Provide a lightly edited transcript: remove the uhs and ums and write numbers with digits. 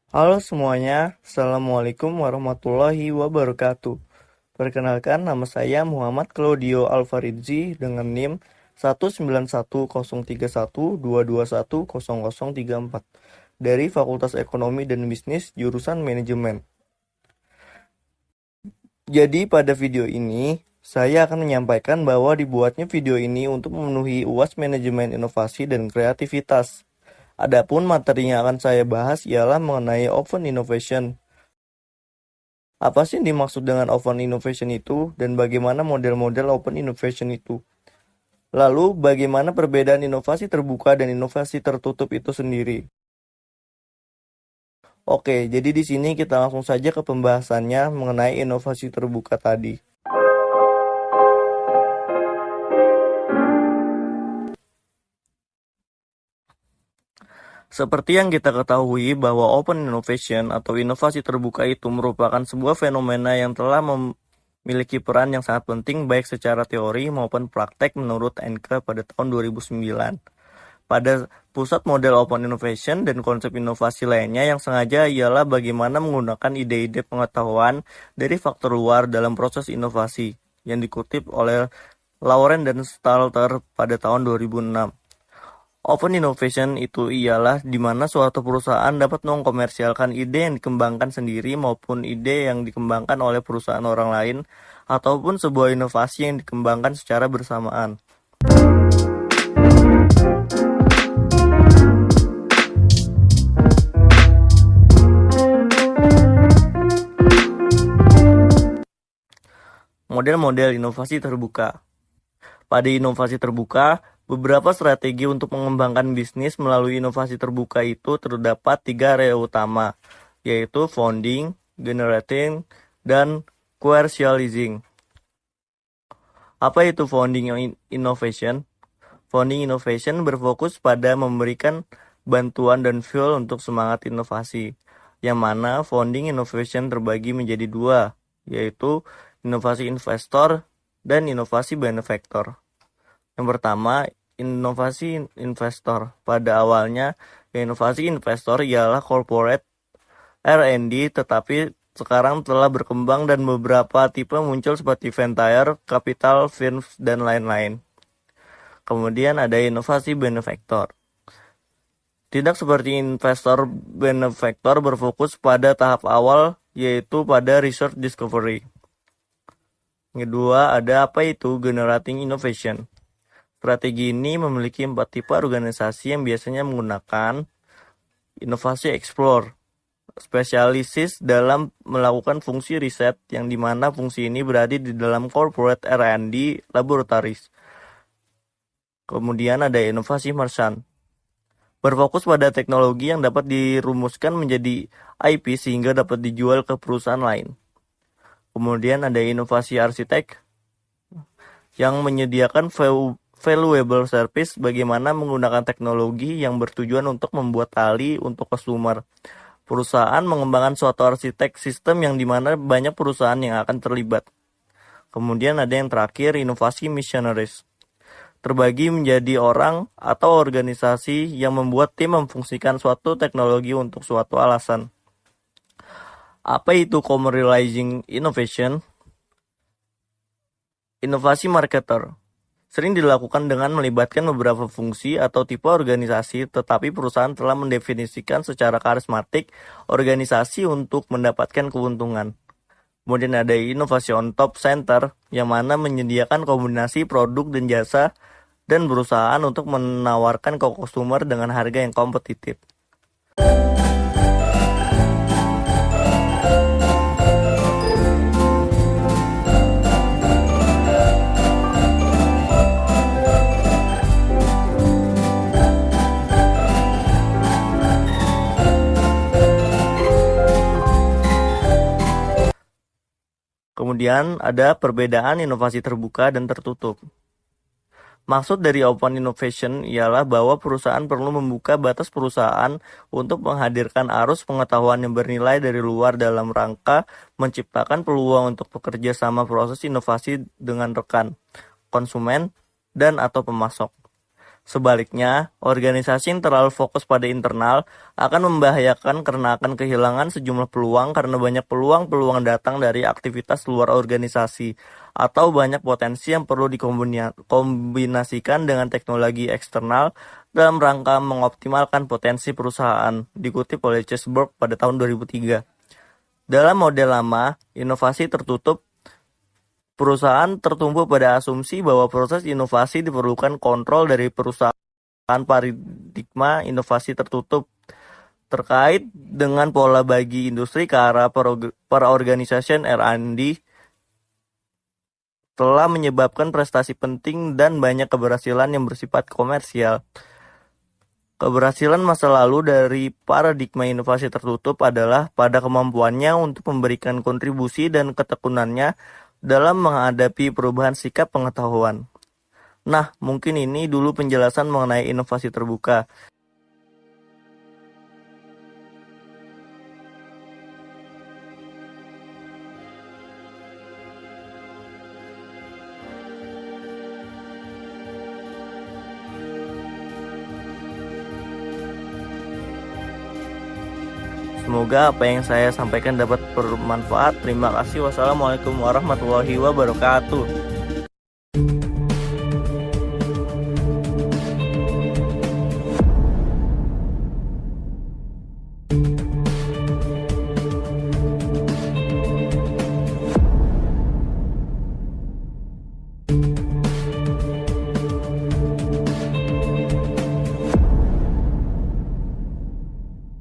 Halo semuanya, Assalamualaikum warahmatullahi wabarakatuh. Perkenalkan, nama saya Muhammad Claudio Alfaridzi dengan NIM 1910312210034 dari Fakultas Ekonomi dan Bisnis jurusan Manajemen. Jadi pada video ini, saya akan menyampaikan bahwa dibuatnya video ini untuk memenuhi UAS Manajemen Inovasi dan Kreativitas. Adapun materi yang akan saya bahas ialah mengenai Open Innovation. Apa sih yang dimaksud dengan Open Innovation itu dan bagaimana model-model Open Innovation itu? Lalu bagaimana perbedaan inovasi terbuka dan inovasi tertutup itu sendiri? Oke, jadi di sini kita langsung saja ke pembahasannya mengenai inovasi terbuka tadi. Seperti yang kita ketahui bahwa Open Innovation atau inovasi terbuka itu merupakan sebuah fenomena yang telah memiliki peran yang sangat penting baik secara teori maupun praktek menurut Anker pada tahun 2009. Pada pusat model Open Innovation dan konsep inovasi lainnya yang sengaja ialah bagaimana menggunakan ide-ide pengetahuan dari faktor luar dalam proses inovasi yang dikutip oleh Lauren dan Stalter pada tahun 2006. Open innovation itu ialah di mana suatu perusahaan dapat mengkomersialkan ide yang dikembangkan sendiri maupun ide yang dikembangkan oleh perusahaan orang lain ataupun sebuah inovasi yang dikembangkan secara bersamaan. Model-model inovasi terbuka. Pada inovasi terbuka, beberapa strategi untuk mengembangkan bisnis melalui inovasi terbuka itu terdapat 3 area utama, yaitu founding, generating, dan commercializing. Apa itu founding innovation? Founding innovation berfokus pada memberikan bantuan dan fuel untuk semangat inovasi, yang mana founding innovation terbagi menjadi 2, yaitu inovasi investor dan inovasi benefactor. Yang pertama, inovasi investor. Pada awalnya, inovasi investor ialah corporate R&D, tetapi sekarang telah berkembang dan beberapa tipe muncul seperti venture, capital, firms, dan lain-lain. Kemudian ada inovasi benefactor. Tidak seperti investor, benefactor berfokus pada tahap awal, yaitu pada research discovery. Kedua, ada apa itu generating innovation. Strategi ini memiliki 4 tipe organisasi yang biasanya menggunakan inovasi explore, spesialisis dalam melakukan fungsi riset yang dimana fungsi ini berada di dalam corporate R&D laboratories. Kemudian ada inovasi merchant, berfokus pada teknologi yang dapat dirumuskan menjadi IP sehingga dapat dijual ke perusahaan lain. Kemudian ada inovasi arsitek yang menyediakan valuable service bagaimana menggunakan teknologi yang bertujuan untuk membuat tali untuk customer. Perusahaan mengembangkan suatu arsitek sistem yang dimana banyak perusahaan yang akan terlibat. Kemudian ada yang terakhir, inovasi missionaries. Terbagi menjadi orang atau organisasi yang membuat tim memfungsikan suatu teknologi untuk suatu alasan. Apa itu commercializing innovation? Inovasi marketer sering dilakukan dengan melibatkan beberapa fungsi atau tipe organisasi, tetapi perusahaan telah mendefinisikan secara karismatik organisasi untuk mendapatkan keuntungan. Kemudian ada inovasi on top center, yang mana menyediakan kombinasi produk dan jasa dan berusaha untuk menawarkan ke konsumer dengan harga yang kompetitif. Kemudian ada perbedaan inovasi terbuka dan tertutup. Maksud dari open innovation ialah bahwa perusahaan perlu membuka batas perusahaan untuk menghadirkan arus pengetahuan yang bernilai dari luar dalam rangka menciptakan peluang untuk bekerja sama proses inovasi dengan rekan, konsumen, dan atau pemasok. Sebaliknya, organisasi yang terlalu fokus pada internal akan membahayakan karena akan kehilangan sejumlah peluang karena banyak peluang-peluang datang dari aktivitas luar organisasi atau banyak potensi yang perlu dikombinasikan dengan teknologi eksternal dalam rangka mengoptimalkan potensi perusahaan, dikutip oleh Chessburg pada tahun 2003. Dalam model lama, inovasi tertutup, perusahaan tertumpu pada asumsi bahwa proses inovasi diperlukan kontrol dari perusahaan. Paradigma inovasi tertutup terkait dengan pola bagi industri ke arah per-organization R&D telah menyebabkan prestasi penting dan banyak keberhasilan yang bersifat komersial. Keberhasilan masa lalu dari paradigma inovasi tertutup adalah pada kemampuannya untuk memberikan kontribusi dan ketekunannya dalam menghadapi perubahan sikap pengetahuan. Nah, mungkin ini dulu penjelasan mengenai inovasi terbuka. Semoga apa yang saya sampaikan dapat bermanfaat. Terima kasih. Wassalamualaikum warahmatullahi wabarakatuh.